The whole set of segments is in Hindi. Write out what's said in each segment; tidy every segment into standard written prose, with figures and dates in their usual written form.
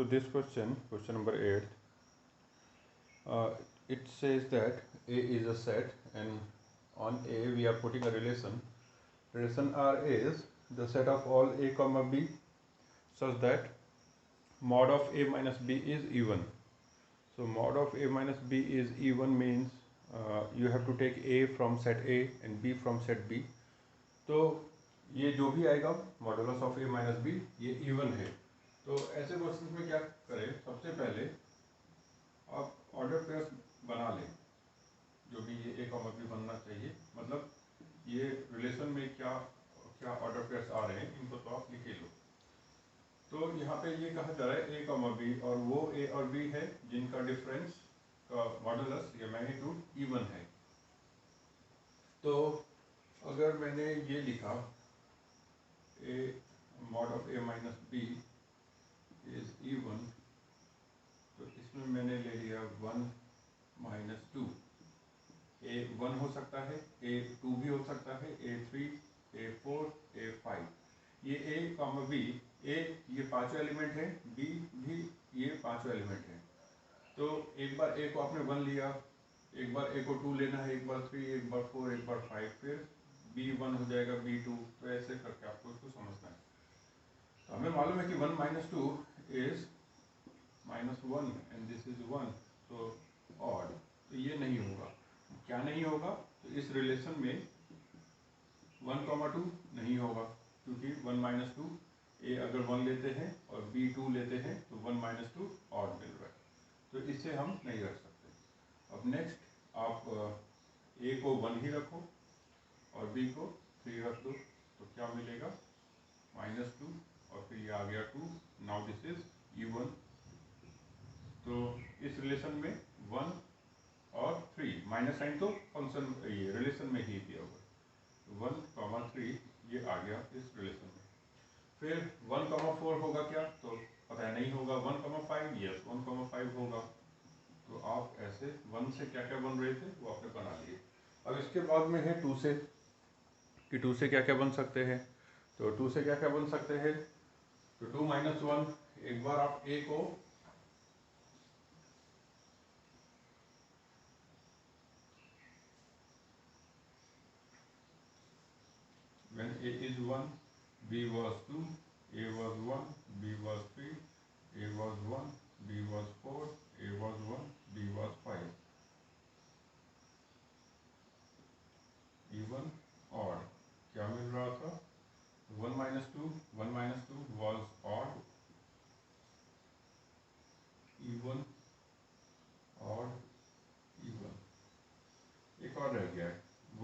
So this question number 8, it says that A is a set, and on A we are putting a relation. Relation R is the set of all A comma B such that mod of A minus B is even. So mod of A minus B is even means you have to take A from set A and B from set B. तो ये जो भी आएगा modulus of A minus B ये इवन है. तो ऐसे क्वेश्चन में क्या करें, सबसे पहले आप ऑर्डर पेयर्स बना लें, जो भी ये A कॉमा B बनना चाहिए. मतलब ये रिलेशन में क्या क्या ऑर्डर पेयर्स आ रहे हैं इनको तो आप लिख लो. तो यहाँ पे ये कहा जा रहा है A कॉमा B और वो A और B है जिनका डिफरेंस का मॉडुलस या मैग्नीट्यूड इवन है. तो अगर मैंने ये लिखा A mod of A minus B is even, तो इसमें मैंने ले लिया 1 माइनस 2. A 1 हो सकता है, A 2 भी हो सकता है, A 3, A 4, A 5. ये A कॉमा B, A ये पांचों एलिमेंट है, B भी ये पांचों एलिमेंट है. तो एक बार A को आपने 1 लिया, एक बार A को 2 लेना है, एक बार 3, एक बार 4, एक बार 5, फिर B1 हो जाएगा, B2. तो ऐसे करके आपको इसको समझना है. तो हमें मालूम है कि 1 minus 2 is -1 and this is 1, तो ऑड. तो ये नहीं होगा. क्या नहीं होगा? तो इस रिलेशन में 1 कॉमा 2 नहीं होगा, क्योंकि 1 माइनस 2 A अगर 1 लेते हैं और B 2 लेते हैं तो 1 माइनस 2 ऑड मिल रहा है. तो इससे हम नहीं रख सकते. अब नेक्स्ट आप A को 1 ही रखो और B को 3 रख दो, तो क्या मिलेगा? -2 और फिर ये आ गया 2. Now this is even. तो इस रिलेशन में 1 और 3, माइनस साइन तो फंक्शन ये रिलेशन में ही दिया हुआ है. 1, 3 ये आ गया इस रिलेशन में. फिर 1, 4 होगा क्या? तो पता है नहीं होगा. 1, 5 यस 1, 5 होगा. तो आप ऐसे 1 से क्या क्या बन रहे थे वो आपने बना लिए. अब इसके बाद में है 2 से, कि 2 से क्या क्या बन सकते हैं. तो 2 से क्या क्या बन सकते हैं? तो 2 माइनस 1, एक बार आप A को when A is 1, B was 2, A was 1, B was 3, A was 1, B was 4, A was 1, B was 5. Even odd. क्या मिल रहा था? 1 minus 2 was odd. Even, odd, even. एक और रह गया है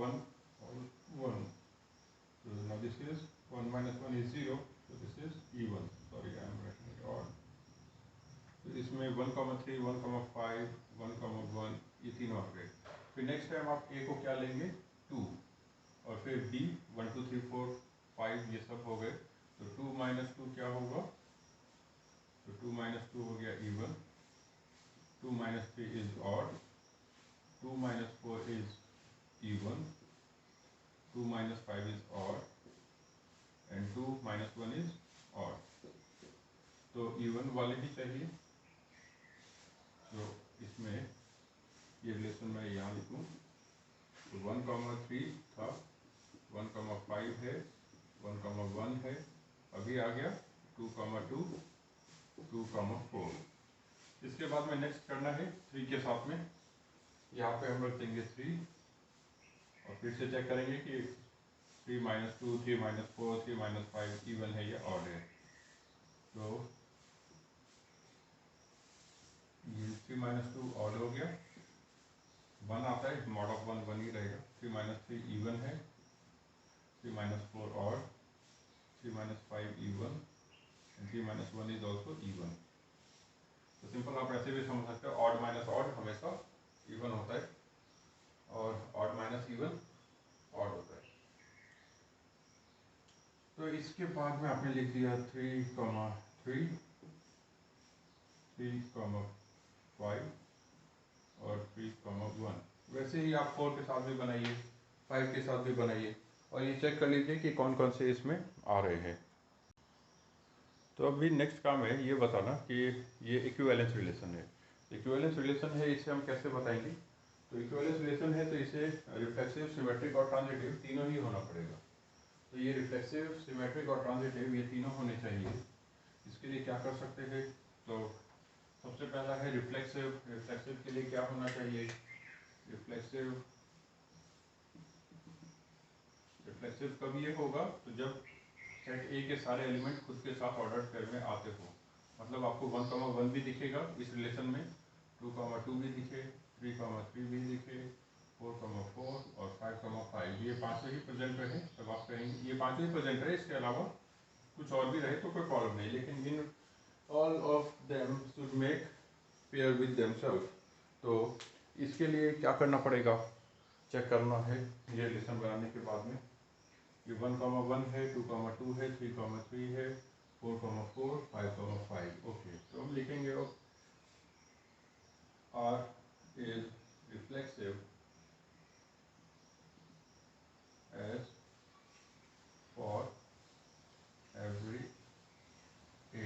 1 और 1. So now this is 1 minus 1 is 0. So this is even. Sorry, I am writing it odd. तो इसमें 1, 3, 1, 5, 1, 1 ये तीनों आ गए. फिर नेक्स्ट टाइम आप A को क्या लेंगे? 2. और फिर B 1, 2, 3, 4, 5 ये सब हो गए. तो 2 माइनस 2 क्या होगा? तो 2 माइनस 2 हो गया even. 2 minus 3 is odd. 2 minus 4 is even. 2 minus 5 is odd. And 2 minus 1 is odd. तो इवन वाले ही चाहिए. तो इसमें ये रिलेशन मैं यहाँ लिखूँ. तो 1, 3 था, 1, 5 है, 1, 1 है. अभी आ गया 2, 2, 2, 4. इसके बाद में नेक्स्ट करना है 3 के साथ में. यहाँ पे हम रख देंगे 3 और फिर से चेक करेंगे कि 3 माइनस 2, 3 माइनस 4, 3 माइनस 5 इवन है या ऑड है. तो ये 3 माइनस 2 ऑड हो गया. 1 आता है, मॉड ऑफ 1 1 ही रहेगा. 3 माइनस 3 इवन है. 3 minus 4 odd. 3 minus 5 even. And 3 minus 1 is also even. तो सिंपल आप ऐसे भी समझ सकते हो, ऑड माइनस ऑड हमेशा इवन होता है और ऑड माइनस इवन ऑड होता है. तो इसके बाद में आपने लिख दिया 3, 3, 3, 5 और 3, 1. वैसे ही आप 4 के साथ भी बनाइए, 5 के साथ भी बनाइए और ये चेक कर लीजिए कि कौन कौन से इसमें आ रहे हैं. तो अभी नेक्स्ट काम है ये बताना कि ये इक्विवेलेंस रिलेशन है। इक्विवेलेंस रिलेशन है, इसे हम कैसे बताएंगे? तो इक्विवेलेंस रिलेशन है तो इसे रिफ्लेक्सिव, सिमेट्रिक और ट्रांजिटिव तीनों ही होना पड़ेगा। तो ये रिफ्लेक्सिव, सिमेट्रिक और ट्रांजिटिव ये तीनों होने चाहिए। इसके लिए क्या कर सकते हैं? तो सबसे पहला है रिफ्लेक्सिव। रिफ्लेक्सिव के लिए क्या होना चाहिए? रिफ्लेक्सिव, रिफ्लेक्सिव कब ये होगा? तो जब सेट ए के सारे एलिमेंट खुद के साथ ऑर्डर पेयर में आते हो। मतलब आपको 1,1 भी दिखेगा इस रिलेशन में, 2,2 भी दिखे, 3,3 भी दिखे, 4,4 और 5,5, ये पाँचों ही प्रेजेंट रहे तब आप कहेंगे ये पाँचों ही प्रेजेंट रहे। इसके अलावा कुछ और भी रहे तो कोई प्रॉब्लम नहीं, लेकिन in all of them should make pair with themselves. तो इसके लिए क्या करना पड़ेगा? चेक करना है ये रिलेशन बनाने के बाद में। ये 1,1 है, 2,2 है, 3,3 है, 4,4, 5,5। ओके, तो हम लिखेंगे अब R is reflexive as for every A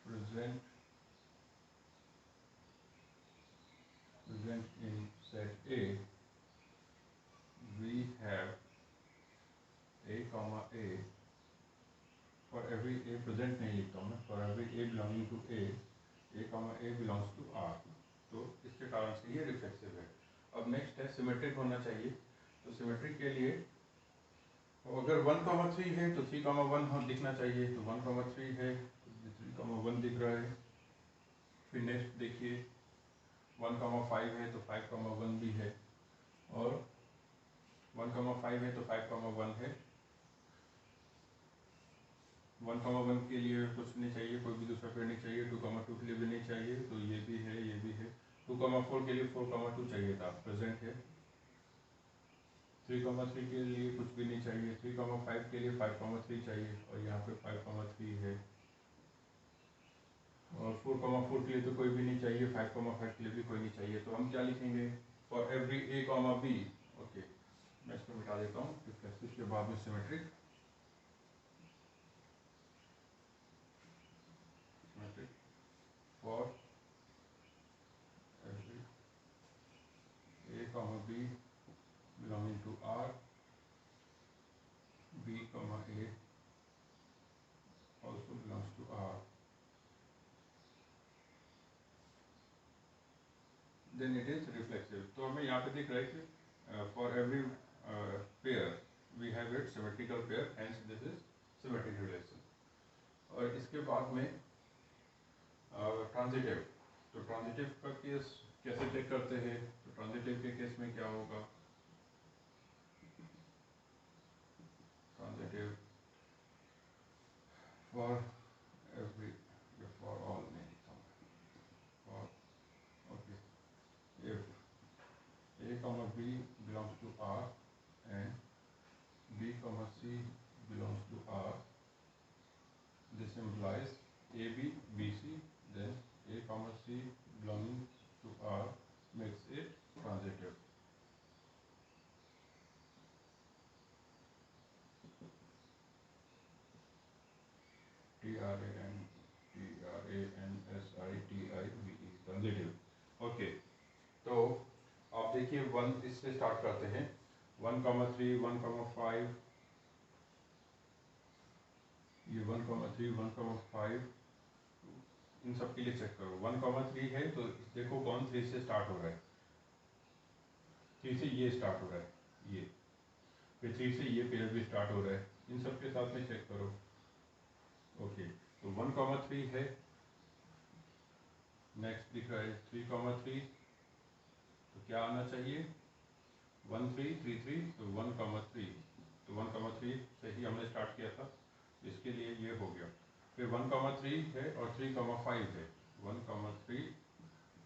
present in set A, we have A comma A, for every A present नहीं लिखता हूँ मैं, for every A belonging to A comma A belongs to R। तो इसके कारण से ये रिफ्लेक्सिव है। अब नेक्स्ट है सिमेट्रिक होना चाहिए। तो सिमेट्रिक के लिए अगर 1,3 है तो 3,1 दिखना चाहिए। तो 1,3 है तो 3,1 दिख रहा है। फिर नेक्स्ट देखिए 1,5 है तो 5,1 भी है, और 1,5 है तो 5,1 है। 1,1 के लिए कुछ नहीं चाहिए, कोई भी दूसरा पेड़ नहीं चाहिए। 2,2 के लिए भी नहीं चाहिए, तो ये भी है, ये भी है। 2,4 के लिए 4,2 चाहिए था, प्रेजेंट है। 3,3 के लिए कुछ भी नहीं चाहिए। 3,5 के लिए 5,3 चाहिए, और यहाँ पे 5,3 है। और 4,4 के लिए तो कोई भी नहीं चाहिए, 5,5 के लिए भी कोई नहीं चाहिए। तो हम क्या लिखेंगे? For every A comma B। Okay, मैं इसको मिटा देता हूँ रिफ्लेक्सिव के बाद में symmetric. For every A comma B belonging to R, B comma A also belongs to R, then it is reflexive। तो हमें यहाँ पे दिख रहा है कि for every pair we have it symmetrical pair, hence this is symmetric relation। और इसके बाद में ट्रांजिटिव। तो ट्रांजिटिव का केस कैसे चेक करते हैं? तो ट्रांजिटिव के केस में क्या होगा? Transitive for every, for all नहीं लिखता हूँ, for okay, if A comma B belongs to R and B comma C belongs to R, this implies AB BC, then A comma C belonging to R makes it transitive। TRANSITIVE, transitive. Okay, तो आप देखिए 1 इससे स्टार्ट करते हैं। 1,3, 1,5, ये 1,3, 1,5, इन सब के लिए चेक करो। 1,3 है तो देखो कौन 3 से स्टार्ट हो रहा है। 3 से ये स्टार्ट हो रहा है, ये। फिर 3 से ये पेयर भी स्टार्ट हो रहा है, इन सब के साथ में चेक करो। ओके, तो 1,3 है। नेक्स्ट दिख रहा है 3,3, तो क्या आना चाहिए? 1,3,3,3, तो 1,3, तो 1,3 से ही हमने स्टार्ट किया था, इसके लिए ये हो गया। फिर 1,3 है और 3,5 है। 1,3,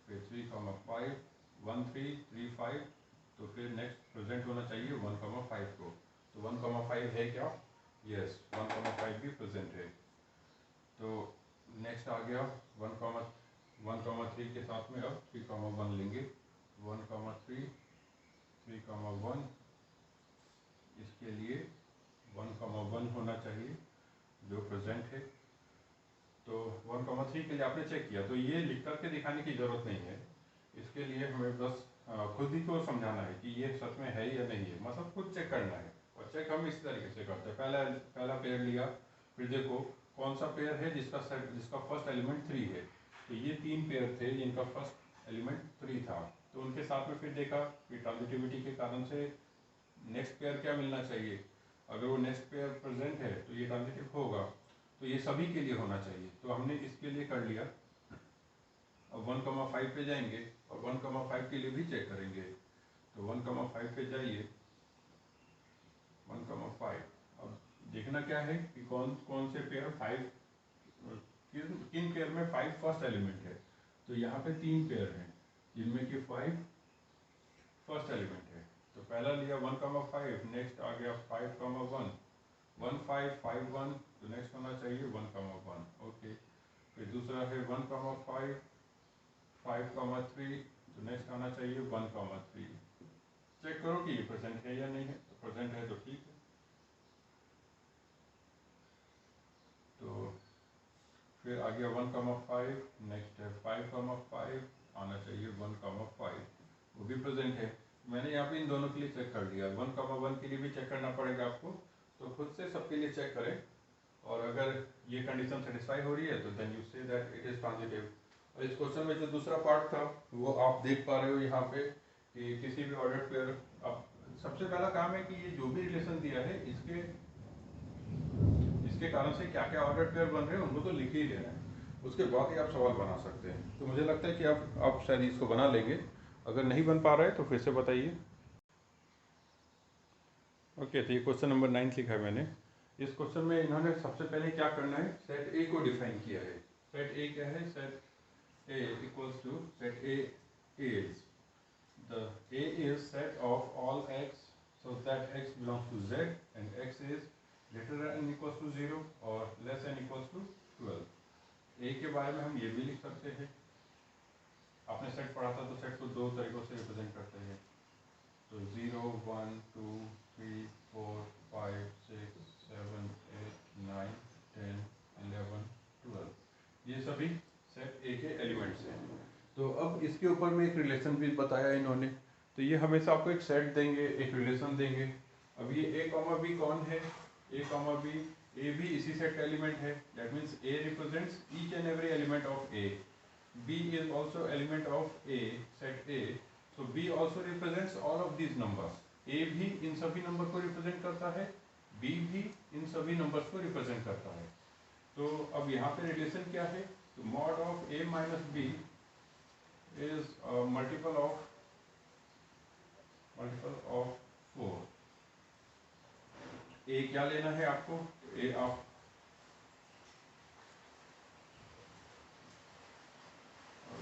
फिर 3,5, 1, 3, 3, 5, तो फिर नेक्स्ट प्रेजेंट होना चाहिए 1,5 को। तो 1,5 है क्या? यस, 1,5 भी प्रेजेंट है। तो नेक्स्ट आ गया 1,3 के साथ में अब 3,1 लेंगे। 1,3, 3,1, इसके लिए 1, 1,1 होना चाहिए जो प्रेजेंट है। तो 1,3 के लिए आपने चेक किया, तो ये लिख करके दिखाने की ज़रूरत नहीं है। इसके लिए हमें बस खुद ही को समझाना है कि ये सच में है या नहीं है, मतलब खुद चेक करना है। और चेक हम इस तरीके से करते हैं, पहला पेयर लिया, फिर देखो कौन सा पेयर है जिसका फर्स्ट एलिमेंट 3 है। तो ये 3 पेयर थे जिनका फर्स्ट एलिमेंट 3 था, तो उनके साथ में फिर देखा कि ट्रांजिटिविटी के कारण से नेक्स्ट पेयर क्या मिलना चाहिए। अगर वो नेक्स्ट पेयर प्रेजेंट है तो ये ट्रांजिटिव होगा, तो ये सभी के लिए होना चाहिए। तो हमने इसके लिए कर लिया। अब 1,5 पे जाएंगे और 1,5 के लिए भी चेक करेंगे। तो 1,5 पे जाइए, 1,5। अब देखना क्या है कि कौन कौन से पेयर 5, किन पेयर में 5 फर्स्ट एलिमेंट है। तो यहाँ पे 3 पेयर हैं जिनमें कि 5 फर्स्ट एलिमेंट है। तो पहला लिया 1,5, नेक्स्ट आ गया 5,1, 1 5 5 1, तो नेक्स्ट होना चाहिए 1,1। ओके, फिर दूसरा है 1,5 5,3, तो नेक्स्ट आना चाहिए 1,3। चेक करो कि ये प्रेजेंट है या नहीं है। तो प्रेजेंट है तो ठीक है। तो फिर आ गया 1,5, नेक्स्ट है 5,5, आना चाहिए 1,5, वो भी प्रेजेंट है। मैंने यहाँ पे इन दोनों के लिए चेक कर दिया। 1,1 के लिए भी चेक करना पड़ेगा आपको, तो खुद से सबके लिए चेक करें। और अगर ये कंडीशन सेटिस्फाई हो रही है तो then you say that it is transitive. और इस क्वेश्चन में जो दूसरा पार्ट था वो आप देख पा रहे हो यहाँ पे कि किसी भी ऑर्डर पेयर, अब सबसे पहला काम है कि ये जो भी रिलेशन दिया है इसके कारण से क्या क्या ऑर्डर पेयर बन रहे हैं उनको तो लिख ही लेना है, उसके बाद ही आप सवाल बना सकते हैं। तो मुझे लगता है कि आप शायद इसको बना लेंगे। अगर नहीं बन पा रहा है तो फिर से बताइए। ओके, तो ये क्वेश्चन नंबर 9 लिखा है मैंने। इस क्वेश्चन में इन्होंने सबसे पहले क्या करना है, सेट ए को डिफाइन किया है। सेट ए क्या है, set A equals to set A is the A is set of all x so that x belongs to Z and x is greater than equals to 0 और less than equals to 12। A के बारे में हम ये भी लिख सकते हैं, आपने सेट पढ़ा था तो सेट को दो तरीकों से रिप्रेजेंट करते हैं। तो 0 1 2 3 4 5 6 7 8 9 10 11 12, ये सभी सेट ए के एलिमेंट्स हैं। तो अब इसके ऊपर में एक रिलेशन भी बताया इन्होंने। तो ये हमेशा आपको एक सेट देंगे, एक रिलेशन देंगे। अब ये ए कॉमा बी कौन है, ए कॉमा बी, ए भी इसी सेट का एलिमेंट है। That means A represents each and every element of A, B is also element of A, set A. So B also represents all of these numbers. A भी इन सभी नंबर को रिप्रेजेंट करता है, B भी इन सभी नंबर्स को रिप्रेजेंट करता है। तो अब यहाँ पे रिलेशन क्या है, तो mod of A minus B is multiple of 4। A क्या लेना है आपको, A आप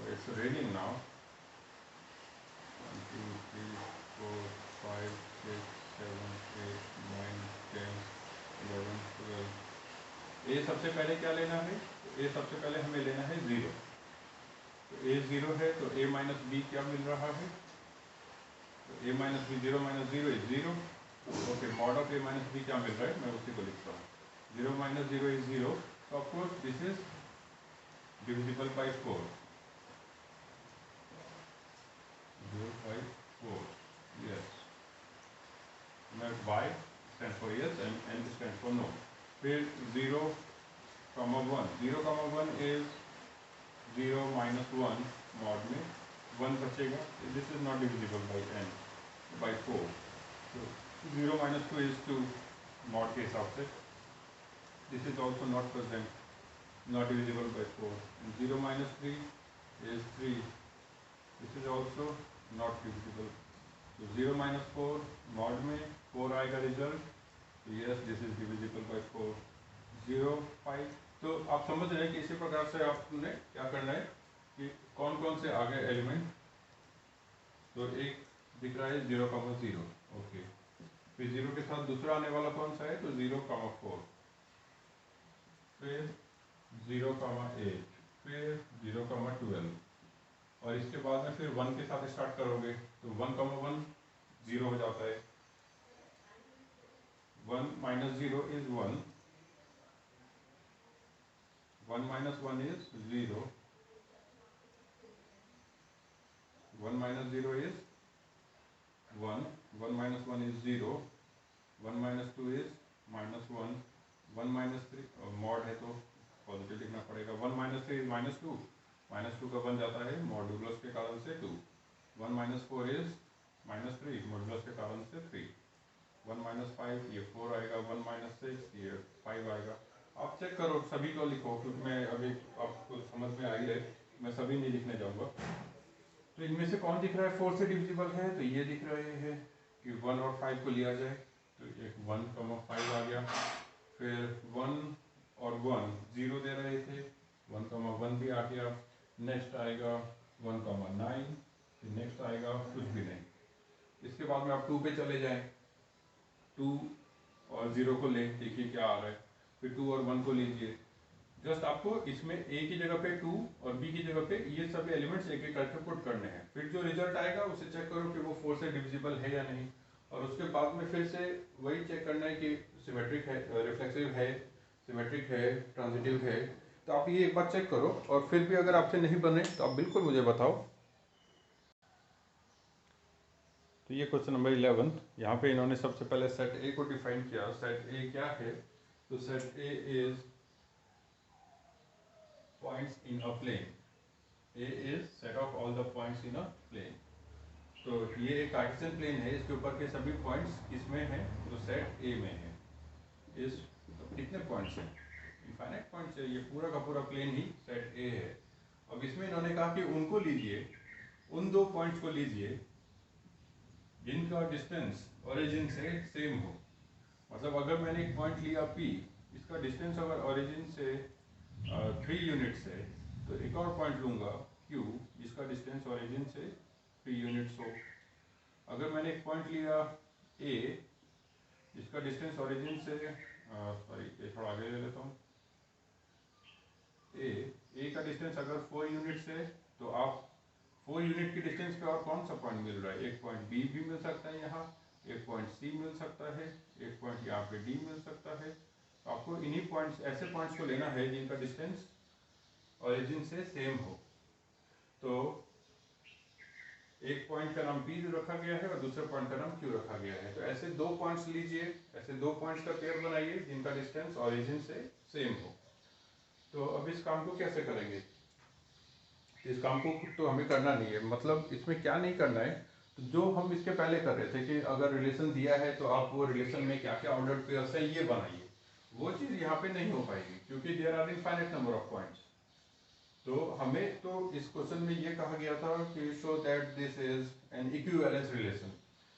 it's raining now, 1 2 3 4 5 6 7 8 9 10 11 12। ए सबसे पहले क्या लेना है, तो ए सबसे पहले हमें लेना है 0। तो ए 0 है तो ए माइनस बी क्या मिल रहा है, तो A minus B 0 minus 0 is 0। Okay, mod of A minus B क्या मिल रहा है, मैं उसी को लिखता हूँ। 0 माइनस 0 इज 0, तो of course this is divisible by 4। 0 by 4, yes। मैं y stands for yes and n stands for no। फिर 0, 1, 0, 1 is 0 minus 1 mod में 1 बचेगा। This is not divisible by n by 4। तो 0 minus 2 is 2 mod के हिसाब से। This is also not present, not divisible by 4। 0 minus 3 is 3, this is also not divisible. तो 0 minus 4 mod में 4 आएगा रिजल्ट, तो yes this is divisible by 4। 0 5, तो आप समझ रहे हैं कि इसी प्रकार से आपने क्या करना है कि कौन कौन से आ गए एलिमेंट। तो एक दिख रहा है 0,0, ओके। फिर 0 के साथ दूसरा आने वाला कौन सा है, तो 0,4, फिर 0,8, फिर 0,12 और इसके बाद में फिर 1 के साथ स्टार्ट करोगे तो 1,1 0 हो जाता है, 1 minus 0 is 1, 1 minus 1 is 0, 1 minus 0 is 1, 1 minus 1 is 0, 1 minus 2 is minus 1, 1 minus 3 mod है तो पॉजिटिव लिखना पड़ेगा, 1 minus 3 is minus 2, माइनस 2 का बन जाता है मॉड्यूलस के कारण से 2, 1 minus 4 is minus 3, मॉड्यूलस के कारण से 3, 1 minus 5 ये 4 आएगा, 1 minus 6 ये 5 आएगा। आप चेक करो, सभी को लिखो, क्योंकि मैं अभी आपको समझ में आ ही रहे, मैं सभी नहीं लिखने जाऊँगा। तो इनमें से कौन दिख रहा है 4 से डिविजिबल है, तो ये दिख रहे हैं कि 1 और 5 को लिया जाए, तो एक 1,5 आ गया, फिर 1 और 1 0 दे रहे थे, 1,1 भी आ गया, नेक्स्ट आएगा 1,9, फिर नेक्स्ट आएगा कुछ भी नहीं। इसके बाद में आप 2 पे चले जाएं, 2 और 0 को लें, देखिए क्या आ रहा है, फिर 2 और 1 को लीजिए, जस्ट आपको इसमें A की जगह पे 2 और B की जगह पे ये सभी एलिमेंट्स एक एक करके पुट करने हैं, फिर जो रिजल्ट आएगा उसे चेक करो कि वो 4 से डिविजिबल है या नहीं, और उसके बाद में फिर से वही चेक करना है कि सिमेट्रिक है, रिफ्लेक्सिव है, सिमेट्रिक है, ट्रांजिटिव है। तो आप ये एक बार चेक करो, और फिर भी अगर आपसे नहीं बने तो आप बिल्कुल मुझे बताओ। तो ये क्वेश्चन नंबर 11, यहाँ पे इन्होंने सबसे पहले सेट ए को डिफाइन किया। सेट ए क्या है, तो set A is points in a plane. A is set of all the points in a plane. तो ये एक कार्टेशियन प्लेन है, इसके ऊपर के सभी पॉइंट्स किसमें हैं, तो सेट ए में है। इस तो कितने पॉइंट्स हैं, इनफाइनाइट पॉइंट्स है, ये पूरा का पूरा प्लेन ही सेट ए है। अब इसमें इन्होंने कहा कि उनको लीजिए, उन 2 पॉइंट्स को लीजिए जिनका डिस्टेंस ओरिजिन से सेम हो। मतलब अगर मैंने एक पॉइंट लिया P, इसका डिस्टेंस अगर ओरिजिन से 3 यूनिट्स है, तो एक और पॉइंट लूँगा Q, जिसका डिस्टेंस ओरिजिन से 3 यूनिट्स हो। अगर मैंने एक पॉइंट लिया A, जिसका डिस्टेंस ओरिजिन से सॉरी ये थोड़ा आगे ले लेता हूँ, A का डिस्टेंस अगर 4 यूनिट्स है, तो आप 4 यूनिट की डिस्टेंस पे और कौन सा पॉइंट मिल रहा है, एक पॉइंट B भी मिल सकता है यहाँ, एक पॉइंट C मिल सकता है, एक पॉइंट यहाँ पे D मिल सकता है। तो आपको इन्हीं पॉइंट्स, ऐसे पॉइंट्स को लेना है जिनका डिस्टेंस ओरिजिन से सेम हो। तो एक पॉइंट का नाम P रखा गया है और दूसरे पॉइंट का नाम Q रखा गया है। तो ऐसे 2 पॉइंट्स लीजिए, ऐसे 2 पॉइंट्स का पेयर बनाइए जिनका डिस्टेंस ओरिजिन से सेम हो। तो अब इस काम को कैसे करेंगे, इस काम को तो हमें करना नहीं है, मतलब इसमें क्या नहीं करना है, तो जो हम इसके पहले कर रहे थे कि अगर रिलेशन दिया है तो आप वो रिलेशन में क्या क्या ऑर्डर्ड पेयर्स है ये बनाइए, वो चीज़ यहाँ पे नहीं हो पाएगी क्योंकि there are infinite number of points. तो हमें तो इस क्वेश्चन में ये कहा गया था कि show that this is an equivalence relation,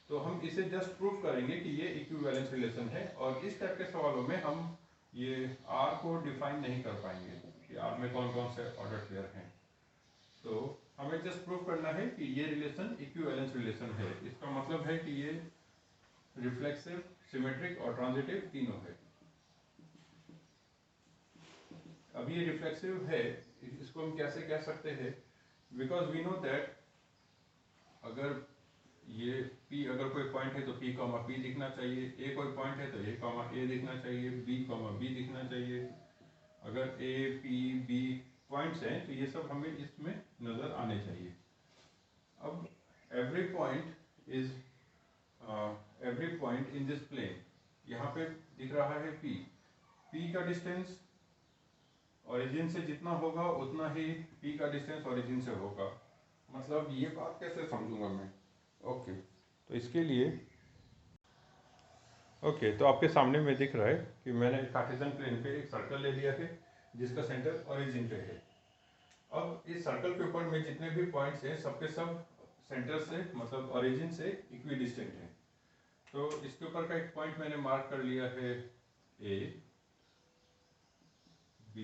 तो हम इसे जस्ट प्रूव करेंगे कि ये इक्विवेलेंस रिलेशन है, और इस टाइप के सवालों में हम ये R को डिफाइन नहीं कर पाएंगे कि R में कौन कौन से ऑर्डर पेयर हैं। तो हमें जस्ट प्रूव करना है कि ये रिलेशन इक्विवेलेंस रिलेशन है, इसका मतलब है कि ये रिफ्लेक्सिव, सिमेट्रिक और ट्रांजिटिव तीनों है। अब ये रिफ्लेक्सिव है, इसको हम कैसे कह सकते हैं, बिकॉज वी नो दैट अगर ये P अगर कोई पॉइंट है तो P कॉमा P दिखना चाहिए, A कोई पॉइंट है तो A कॉमा A दिखना चाहिए, B कॉमा B दिखना चाहिए। अगर A P B पॉइंट्स हैं तो ये सब हमें इसमें नज़र आने चाहिए। अब every point in this plane, यहाँ पे दिख रहा है P का डिस्टेंस ओरिजिन से जितना होगा उतना ही P का डिस्टेंस ओरिजिन से होगा। मतलब ये बात कैसे समझूंगा मैं, ओके तो इसके लिए तो आपके सामने में दिख रहा है कि मैंने कार्टेशियन प्लेन पे एक सर्कल ले लिया है जिसका सेंटर ओरिजिन पे है। अब इस सर्कल के ऊपर में जितने भी पॉइंट्स हैं सबके सब सेंटर से मतलब ओरिजिन से इक्वी डिस्टेंट है। तो इसके ऊपर का एक पॉइंट मैंने मार्क कर लिया है A, B,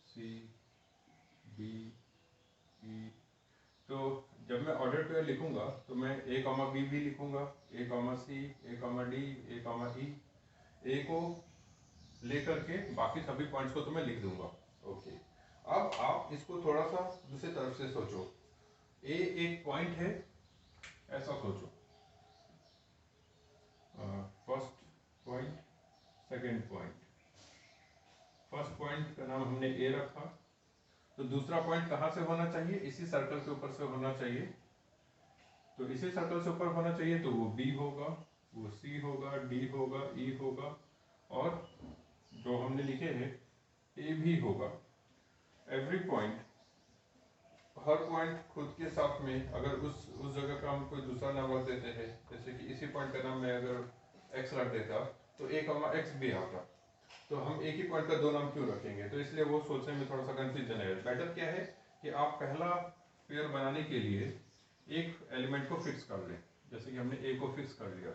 C, D, E। तो जब मैं ऑर्डर पेयर लिखूंगा तो मैं A कॉमा B भी लिखूंगा, A comma C, A comma D, A comma E। A को लेकर के बाकी सभी पॉइंट्स को तो मैं लिख दूंगा। ओके, अब आप इसको थोड़ा सा दूसरी तरफ से सोचो। A एक पॉइंट है, ऐसा सोचो। First point, second point. First point का नाम हमने ए रखा, तो दूसरा पॉइंट कहाँ से होना चाहिए? इसी सर्कल के ऊपर से होना चाहिए। तो इसी सर्कल से ऊपर होना चाहिए, तो वो बी होगा, वो सी होगा, डी होगा, ई होगा, और जो हमने लिखे हैं ए भी होगा। एवरी पॉइंट, हर पॉइंट खुद के साथ में, अगर उस जगह का हम कोई दूसरा नाम रख देते हैं, जैसे कि इसी पॉइंट का नाम मैं अगर एक्स रख देता तो ए कॉमा एक्स भी आता, तो हम एक ही पॉइंट का दो नाम क्यों रखेंगे? तो इसलिए वो सोचने में थोड़ा सा कंफ्यूजन है। बेटर क्या है कि आप पहला पेयर बनाने के लिए एक एलिमेंट को फिक्स कर लें, जैसे कि हमने ए को फिक्स कर लिया।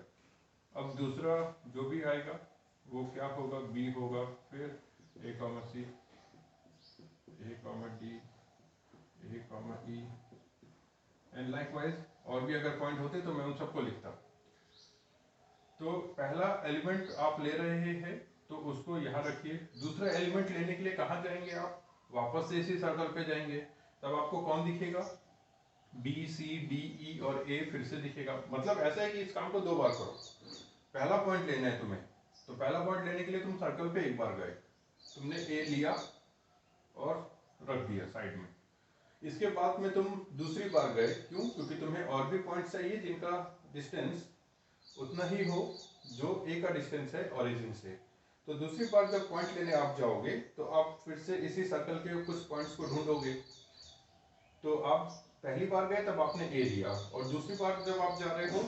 अब दूसरा जो भी आएगा वो क्या होगा? बी होगा, फिर A comma C, A comma D, A comma E, and likewise और भी अगर पॉइंट होते तो मैं उन सबको लिखता। तो पहला एलिमेंट आप ले रहे हैं तो उसको यहाँ रखिए। दूसरा एलिमेंट लेने के लिए कहाँ जाएंगे आप? वापस से इसी सर्कल पे जाएंगे। तब आपको कौन दिखेगा? बी, सी, डी, ई और ए फिर से दिखेगा। मतलब ऐसा है कि इस काम को दो बार करो। पहला पॉइंट लेना है तुम्हें, तो पहला पॉइंट लेने के लिए तुम सर्कल पे एक बार गए, तुमने ए लिया और रख दिया साइड में। इसके बाद में तुम दूसरी बार गए, क्यों? क्योंकि तुम्हें और भी पॉइंट चाहिए जिनका डिस्टेंस उतना ही हो जो ए का डिस्टेंस है ओरिजिन से। तो दूसरी बार जब पॉइंट लेने आप जाओगे तो आप फिर से इसी सर्कल के कुछ पॉइंट्स को ढूंढोगे। तो आप पहली बार गए तब आपने ए लिया, और दूसरी बार जब आप जा रहे हो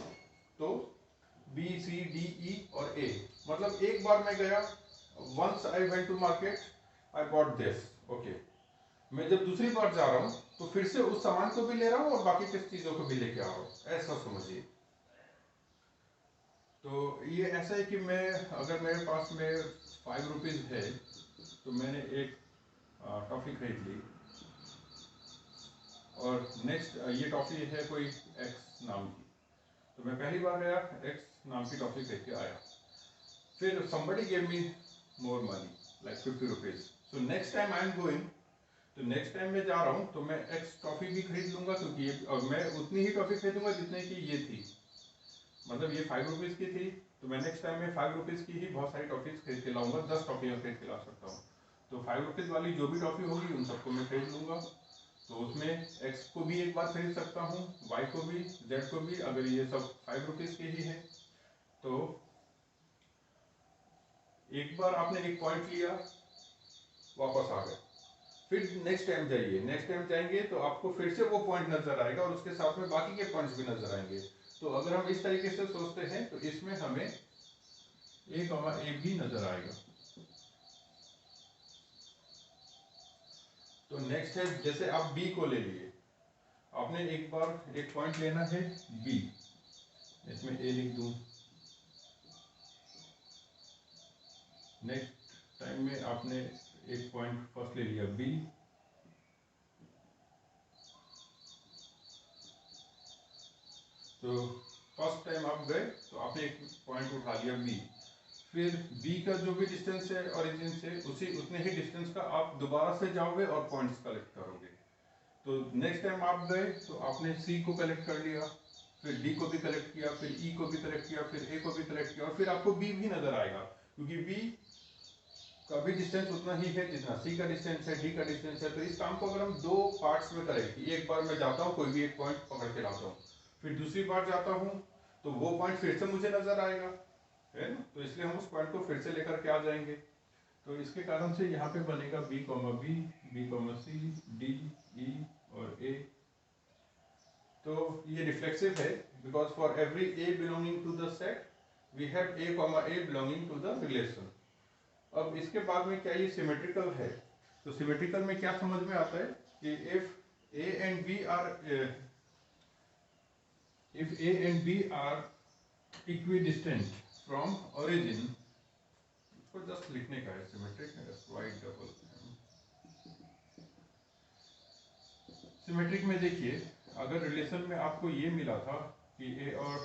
तो बी, सी, डी, ई और ए। मतलब एक बार मैं गया, once I went to market, I bought this, okay. मैं जब दूसरी बार जा रहा हूँ तो फिर से उस सामान को भी ले रहा हूँ और बाकी किस चीजों को भी लेके आ रहा हूँ, ऐसा समझिए। तो ये ऐसा है कि मैं, अगर मेरे पास में 5 रुपीज़ है तो मैंने एक टॉफ़ी खरीद ली, और नेक्स्ट ये टॉफ़ी है कोई एक्स नाम की, तो मैं पहली बार गया, एक्स नाम की टॉफ़ी खरीद के आया। फिर somebody gave me more money like 50 rupees, so next time I am going, तो नेक्स्ट टाइम मैं जा रहा हूँ तो मैं एक्स टॉफ़ी भी खरीद लूँगा, क्योंकि ये, और मैं उतनी ही टॉफ़ी खरीदूँगा जितने की ये थी। मतलब ये 5 रुपीज़ की थी, तो मैं नेक्स्ट टाइम में 5 रुपीज़ की ही बहुत सारी टॉफ़ीज़ खरीद के लाऊंगा, 10 टॉफ़ियाँ खरीद के ला सकता हूँ। तो 5 रुपीज़ वाली जो भी टॉफ़ी होगी उन सबको मैं खरीद लूँगा। तो उसमें एक्स को भी एक बार खरीद सकता हूँ, वाई को भी, जेड को भी, अगर ये सब 5 रुपीज़ के ही है। तो एक बार आपने एक पॉइंट लिया, वापस आ गए, फिर नेक्स्ट टाइम जाइए, नेक्स्ट टाइम जाएंगे तो आपको फिर से वो पॉइंट नजर आएगा और उसके साथ में बाकी के पॉइंट्स भी नजर आएंगे। तो अगर हम इस तरीके से सोचते हैं तो इसमें हमें ए कॉमा ए भी नजर आएगा। तो नेक्स्ट है, जैसे आप बी को ले लिए, आपने एक बार एक पॉइंट लेना है बी, इसमें ए लिख दूं। नेक्स्ट टाइम में आपने एक पॉइंट फर्स्ट ले लिया बी, तो फर्स्ट टाइम आप गए तो आपने एक पॉइंट उठा लिया बी, फिर बी का जो भी डिस्टेंस है ओरिजिन से, उसी उतने ही डिस्टेंस का आप दोबारा से जाओगे और पॉइंट्स कलेक्ट करोगे। तो नेक्स्ट टाइम आप गए तो आपने सी को कलेक्ट कर लिया, फिर डी को भी कलेक्ट किया, फिर ई को भी कलेक्ट किया, फिर ए को भी कलेक्ट किया, और फिर आपको बी भी नजर आएगा, क्योंकि बी का भी डिस्टेंस उतना ही है जितना सी का डिस्टेंस है, डी का डिस्टेंस है। तो इस काम को अगर हम दो पार्ट्स में करें कि एक बार मैं जाता हूँ, कोई भी एक पॉइंट पकड़ के लाता हूँ, फिर दूसरी बार जाता हूँ तो वो पॉइंट फिर से मुझे नजर आएगा, है ना? तो इसलिए हम उस पॉइंट को फिर से लेकर के आ जाएंगे। तो इसके कारण से यहाँ पे बनेगा B comma B, B comma C, D, E और ए। तो ये रिफ्लेक्सिव है, because for every A belonging to the set we have A comma A belonging to the relation. अब इसके बाद में क्या ये सिमेट्रिकल है? तो सिमेट्रिकल में क्या समझ में आता है कि if A and B are equidistant from origin, इसको जस्ट लिखने का है, सिमेट्रिक है, वाइड डबल। सिमेट्रिक में देखिए, अगर रिलेशन में आपको ये मिला था कि ए और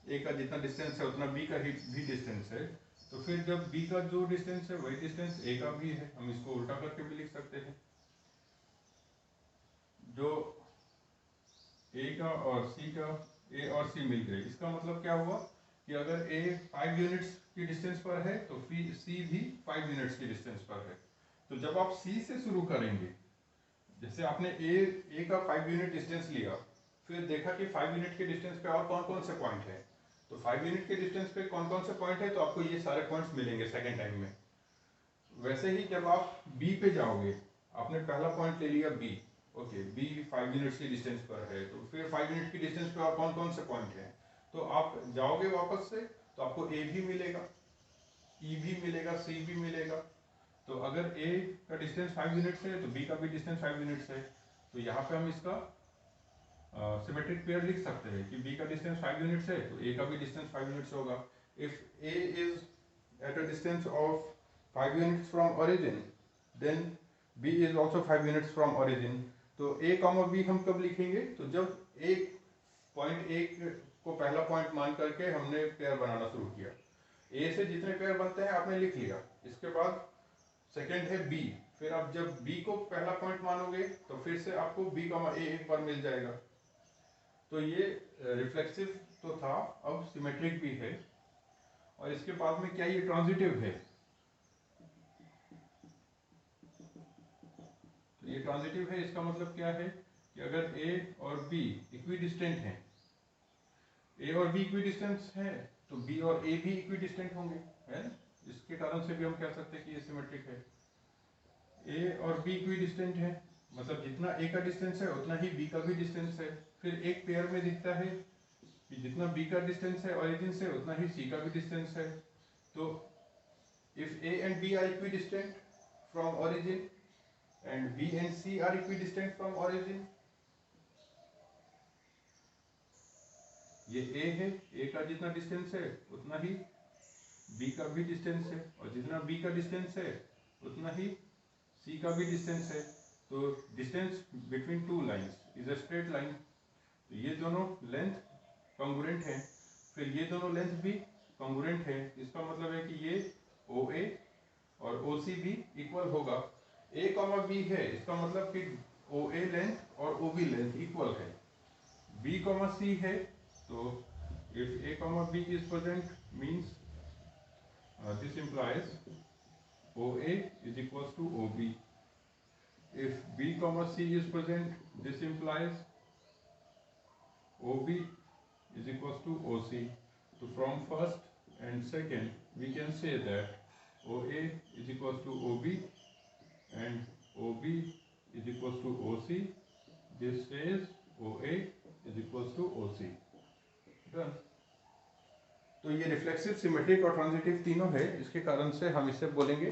ए का जितना डिस्टेंस है उतना बी का भी डिस्टेंस है, तो फिर जब बी का जो डिस्टेंस है वही डिस्टेंस ए का भी है, हम इसको उल्टा करके भी लिख सकते हैं। जो ए का और सी का, ए और सी मिल गए, इसका मतलब क्या हुआ कि अगर A 5 यूनिट्स की डिस्टेंस पर है तो C भी 5 यूनिट्स की डिस्टेंस पर है। तो जब आप C से शुरू करेंगे, जैसे आपने A का 5 यूनिट डिस्टेंस लिया, फिर देखा कि 5 यूनिट के डिस्टेंस पे और कौन कौन से पॉइंट है, तो 5 यूनिट के डिस्टेंस पे कौन कौन से पॉइंट है, तो आपको ये सारे पॉइंट्स मिलेंगे सेकेंड टाइम में। वैसे ही जब आप B पे जाओगे, आपने पहला पॉइंट ले लिया B, ओके, B 5 यूनिट्स की डिस्टेंस पर है, तो फिर 5 यूनिट की डिस्टेंस पे और कौन कौन से पॉइंट हैं, तो आप जाओगे वापस से तो आपको A भी मिलेगा, E भी मिलेगा, C भी मिलेगा। तो अगर A का डिस्टेंस 5 यूनिट्स है तो B का भी डिस्टेंस 5 यूनिट्स है। तो यहाँ पे हम इसका सिमेट्रिक पेयर लिख सकते हैं कि B का डिस्टेंस 5 यूनिट्स है तो A का भी डिस्टेंस 5 यूनिट्स होगा। If A is at a distance of 5 units from origin, then B is also 5 units from origin. तो A comma B हम कब लिखेंगे, तो जब एक पॉइंट A को पहला पॉइंट मान करके हमने पेयर बनाना शुरू किया। A से जितने पेयर बनते हैं आपने लिख लिया, इसके बाद सेकंड है B, फिर आप जब B को पहला पॉइंट मानोगे तो फिर से आपको B comma A एक बार मिल जाएगा। तो ये रिफ्लेक्सिव तो था, अब सिमेट्रिक भी है। और इसके बाद में क्या ये ट्रांजिटिव है, तो ये ट्रांजिटिव है, इसका मतलब क्या है कि अगर A और B इक्विडिस्टेंट हैं, A और B इक्विडिस्टेंट हैं तो B और A भी इक्विडिस्टेंट होंगे, है ना। इसके कारण से भी हम कह सकते हैं कि ये सिमेट्रिक है। A और B इक्विडिस्टेंट है, मतलब जितना A का डिस्टेंस है उतना ही B का भी डिस्टेंस है। फिर एक पेयर में दिखता है कि जितना B का डिस्टेंस है ओरिजिन से उतना ही C का भी डिस्टेंस है। तो if A and B are equidistant from origin and B and C are equidistant from origin, ये A है, A का जितना डिस्टेंस है उतना ही B का भी डिस्टेंस है, और जितना B का डिस्टेंस है उतना ही C का भी डिस्टेंस है। तो distance between two lines is a straight line. तो ये दोनों लेंथ कॉन्ग्रुएंट है, फिर ये दोनों लेंथ भी कॉन्ग्रुएंट है। इसका मतलब है कि ये OA और OC भी इक्वल होगा। A, B है, इसका मतलब कि OA लेंथ और OB लेंथ इक्वल है। B, C है, तो if A, B is present means this implies OA is equals to OB. If B, C is present, this implies OB is equals to OC. So from first and second we can say that OA is equals to OB and OB is equals to OC. This says OA is equals to OC. Done. तो ये रिफ्लेक्सिव, सिमेट्रिक और ट्रांजिटिव तीनों है, इसके कारण से हम इसे बोलेंगे,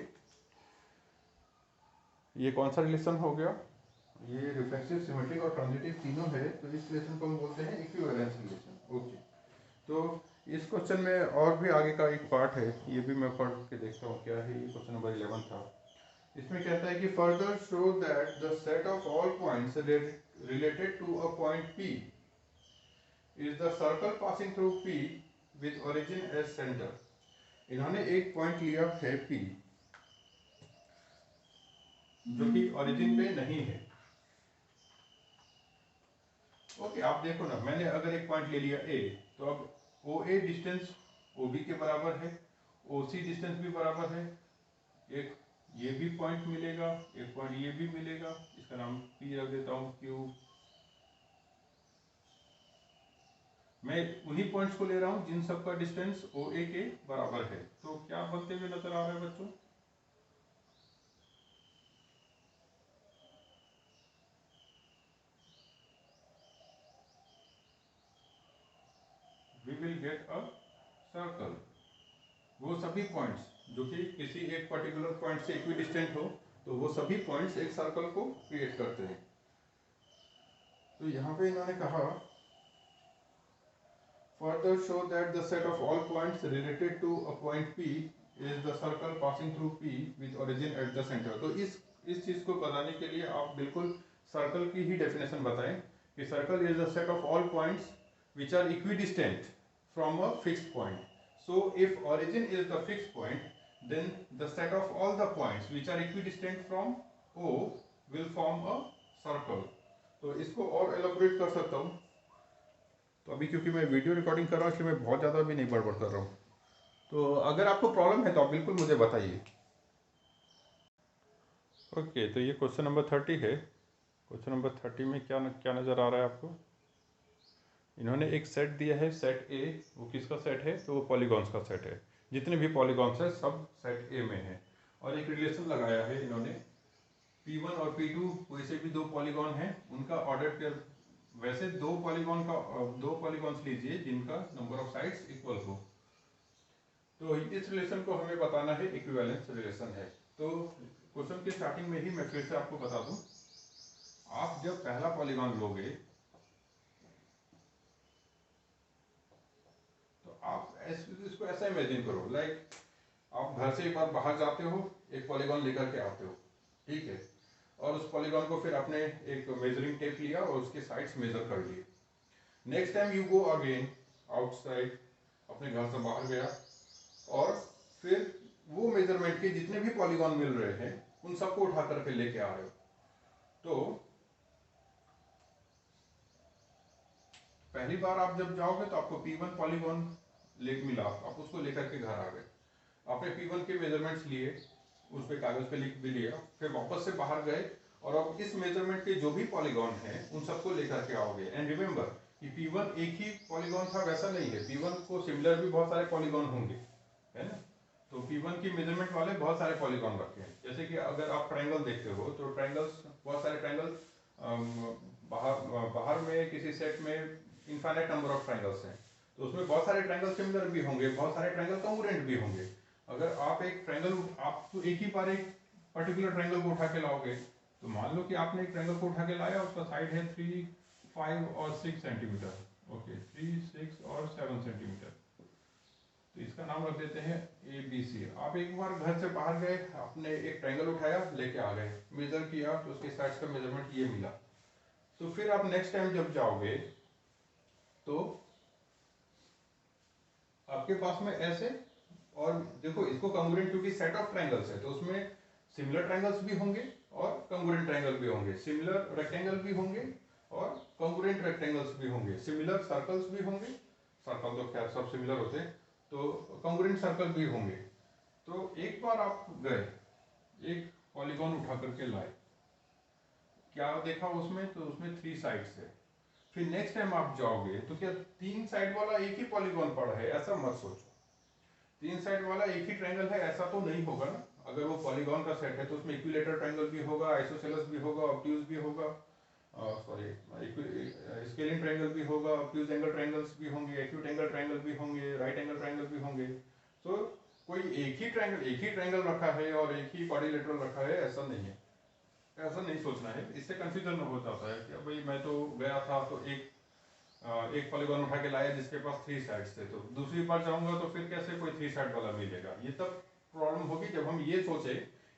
ये कौन सा रिलेशन हो गया, ये रिफ्लेक्सिव, सिमेट्रिक और ट्रांजिटिव तीनों है, तो इस रिलेशन को हम बोलते हैं इक्विवेलेंस रिलेशन। ओके, तो इस क्वेश्चन में और भी आगे का एक पार्ट है, ये भी मैं पढ़ के देखता हूँ क्या है। ये क्वेश्चन नंबर 11 था। इसमें कहता है कि further show that the set of all points related to a point P is the circle passing through P with origin as centre. इन्होंने एक पॉइंट लिया है P जो कि ओरिजिन पे नहीं है। ओके, आप देखो ना, मैंने अगर एक पॉइंट ले लिया A, तो अब OA डिस्टेंस OB के बराबर है, OC डिस्टेंस भी बराबर है, एक ये भी पॉइंट मिलेगा, एक पॉइंट ये भी मिलेगा, इसका नाम P रख देता हूँ, Q। मैं उन्हीं पॉइंट्स को ले रहा हूँ जिन सब का डिस्टेंस OA के बराबर है। तो क्या बनते हुए नजर आ रहा है बच्चों, we will get a circle। वो सभी पॉइंट्स जो कि किसी एक पर्टिकुलर पॉइंट से इक्विडिस्टेंट हो, तो वो सभी पॉइंट्स एक सर्कल को क्रिएट करते हैं। तो यहाँ पे इन्होंने कहा further show that the set of all points related to a point P is the circle passing through P with origin at the center। तो इस चीज को बताने के लिए आप बिल्कुल सर्कल की ही डेफिनेशन बताएं कि circle is the set of all points which are equidistant from a fixed point. So if origin is the fixed point, then the set of all the points which are equidistant from O will form a circle। तो इसको और एलोबरेट कर सकता हूँ। तो अभी क्योंकि मैं वीडियो रिकॉर्डिंग कर रहा हूँ इसलिए मैं बहुत ज़्यादा भी नहीं बड़बड़ कर रहा हूँ। तो अगर आपको प्रॉब्लम है तो आप बिल्कुल मुझे बताइए। ओके, तो ये क्वेश्चन नंबर 30 है। क्वेश्चन नंबर 30 में क्या क्या नज़र आ रहा है आपको? इन्होंने एक सेट दिया है, सेट ए। वो किसका सेट है? तो वो पॉलीगॉन्स का सेट है। जितने भी पॉलीगॉन्स है सब सेट ए में है। और एक रिलेशन लगाया है इन्होंने, P1 और P2 कोई से भी दो पॉलीगॉन हैं, उनका ऑर्डर पेयर। वैसे दो पॉलीगॉन्स लीजिए जिनका नंबर ऑफ साइड्स इक्वल हो। तो इस रिलेशन को हमें बताना है इक्विवेलेंस रिलेशन है। तो क्वेश्चन के स्टार्टिंग में ही मैं फिर से आपको बता दूं, आप जब पहला पॉलीगॉन लोगे तो आप इसको ऐसा इमेजिन करो, लाइक आप घर से एक बार बाहर जाते हो, एक पॉलीगॉन लेकर के आते हो, ठीक है, और उस पॉलीगॉन को फिर आपने एक मेजरिंग टेप लिया और उसके साइड्स मेजर कर लिए। Next time you go again outside, अपने घर से बाहर गया और फिर वो मेजरमेंट के जितने भी पॉलीगॉन मिल रहे हैं उन सबको उठा करके लेके आ रहे हो। तो पहली बार आप जब जाओगे तो आपको P1 पॉलीगॉन लेक मिला, आप उसको लेकर के घर आ गए, आपने P1 के मेजरमेंट्स लिए, उस पर कागज पे लिख भी लिया, फिर वापस से बाहर गए और अब इस मेजरमेंट के जो भी पॉलीगॉन हैं उन सबको लेकर के आओगे। एंड रिमेंबर कि P1 एक ही पॉलीगॉन था वैसा नहीं है, P1 को सिमिलर भी बहुत सारे पॉलीगॉन होंगे, है ना। तो P1 की मेजरमेंट वाले बहुत सारे पॉलीगॉन रखे हैं। जैसे कि अगर आप ट्रायंगल देखते हो तो ट्रायंगल्स, बहुत सारे ट्रायंगल बाहर में किसी सेट में इनफाइनाइट नंबर ऑफ ट्रायंगल्स हैं, तो उसमें बहुत सारे ट्रायंगल सिमिलर भी होंगे, बहुत सारे ट्रायंगल कॉन्ग्रुएंट भी होंगे। अगर आप एक ट्रायंगल, आप तो एक ही बार एक पर्टिकुलर ट्रायंगल को उठा के लाओगे, तो मान लो कि आपने एक ट्रायंगल को उठा के लाया, उसका साइड है 3, 5 और 6 सेंटीमीटर, ओके, 3, 6 और 7 सेंटीमीटर, तो इसका नाम रख देते हैं ABC। आप एक बार घर से बाहर गए, आपने एक ट्रायंगल उठाया, लेके आ गए, मेजर किया तो उसके साइड्स का मेजरमेंट ये मिला। तो फिर आप नेक्स्ट टाइम जब जाओगे तो आपके पास में ऐसे, और देखो इसको कॉन्ग्रुएंट, क्योंकि सेट ऑफ ट्रायंगल्स है तो उसमें सिमिलर ट्रायंगल्स भी होंगे और कॉन्ग्रुएंट ट्रायंगल भी होंगे, सिमिलर रेक्टेंगल भी होंगे और कॉन्ग्रुएंट रेक्टेंगल्स भी होंगे, सिमिलर सर्कल्स भी होंगे, सर्कल तो खैर सब सिमिलर होते हैं, तो कॉन्ग्रुएंट सर्कल भी होंगे। तो एक बार आप गए, एक पॉलीगॉन उठा करके लाए, क्या देखा उसमें? तो उसमें 3 साइड्स है। फिर नेक्स्ट टाइम आप जाओगे तो क्या 3 साइड वाला एक ही पॉलीगॉन पड़ा है? ऐसा मत सोचो। 3 साइड वाला एक ही ट्रायंगल है ऐसा तो नहीं होगा ना। अगर वो पॉलीगॉन का सेट है तो उसमें इक्विलेटरल ट्रायंगल भी होगा, आइसोसेलेस भी होगा, ऑब्ट्यूज भी होगा, सॉरी स्केलिन ट्रायंगल भी होगा, ऑब्ट्यूज एंगल ट्रायंगल्स भी होंगे, एक्यूट एंगल ट्रायंगल भी होंगे, राइट एंगल ट्रायंगल भी होंगे। तो कोई एक ही ट्रायंगल रखा है और एक ही क्वाड्रिलेटरल रखा है ऐसा नहीं है, ऐसा नहीं सोचना है। इससे कंफ्यूजन हो जाता है कि भाई मैं तो गया था तो एक पॉलीगॉन उठा के लाया जिसके पास 3 साइड्स थे, तो दूसरी बार जाऊंगा तो फिर कैसे कोई 3 साइड वाला मिलेगा? ये तब प्रॉब्लम होगी जब हम ये सोचे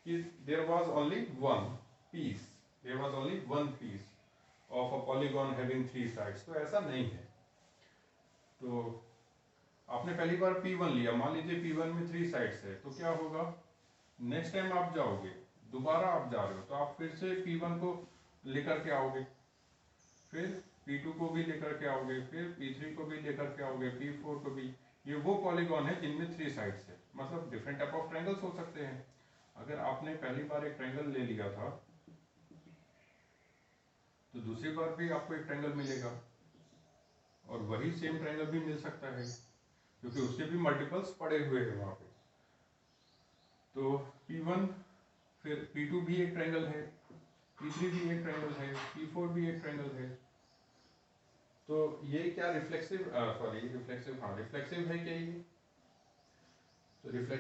कि there was only one piece, there was only one piece of a polygon having 3 sides. तो ऐसा नहीं है। तो आपने पहली बार P1 लिया, मान लीजिए P1 में 3 साइड्स है, तो क्या होगा? नेक्स्ट टाइम आप जाओगे, दोबारा आप जा रहे हो तो आप फिर से P1 को लेकर के आओगे, फिर P2 को भी लेकर के आओगे, फिर P3 को भी लेकर के आओगे, P4 को भी। ये वो पॉलीगॉन है जिनमें 3 साइड्स है, मतलब डिफरेंट टाइप ऑफ ट्रायंगल्स हो सकते हैं। अगर आपने पहली बार एक ट्रायंगल ले लिया था तो दूसरी बार भी आपको एक ट्रायंगल मिलेगा और वही सेम ट्रायंगल भी मिल सकता है क्योंकि उसके भी मल्टीपल्स पड़े हुए हैं वहाँ पे। तो P1, फिर P2 भी एक ट्रायंगल है, P3 भी एक ट्रायंगल है, P4 भी एक ट्रायंगल है। तो ये क्या रिफ्लेक्सिव, सॉरी रिफ्लेक्सिव, हाँ रिफ्लेक्सिव है क्या ये? तो रिफ्लेक्सिव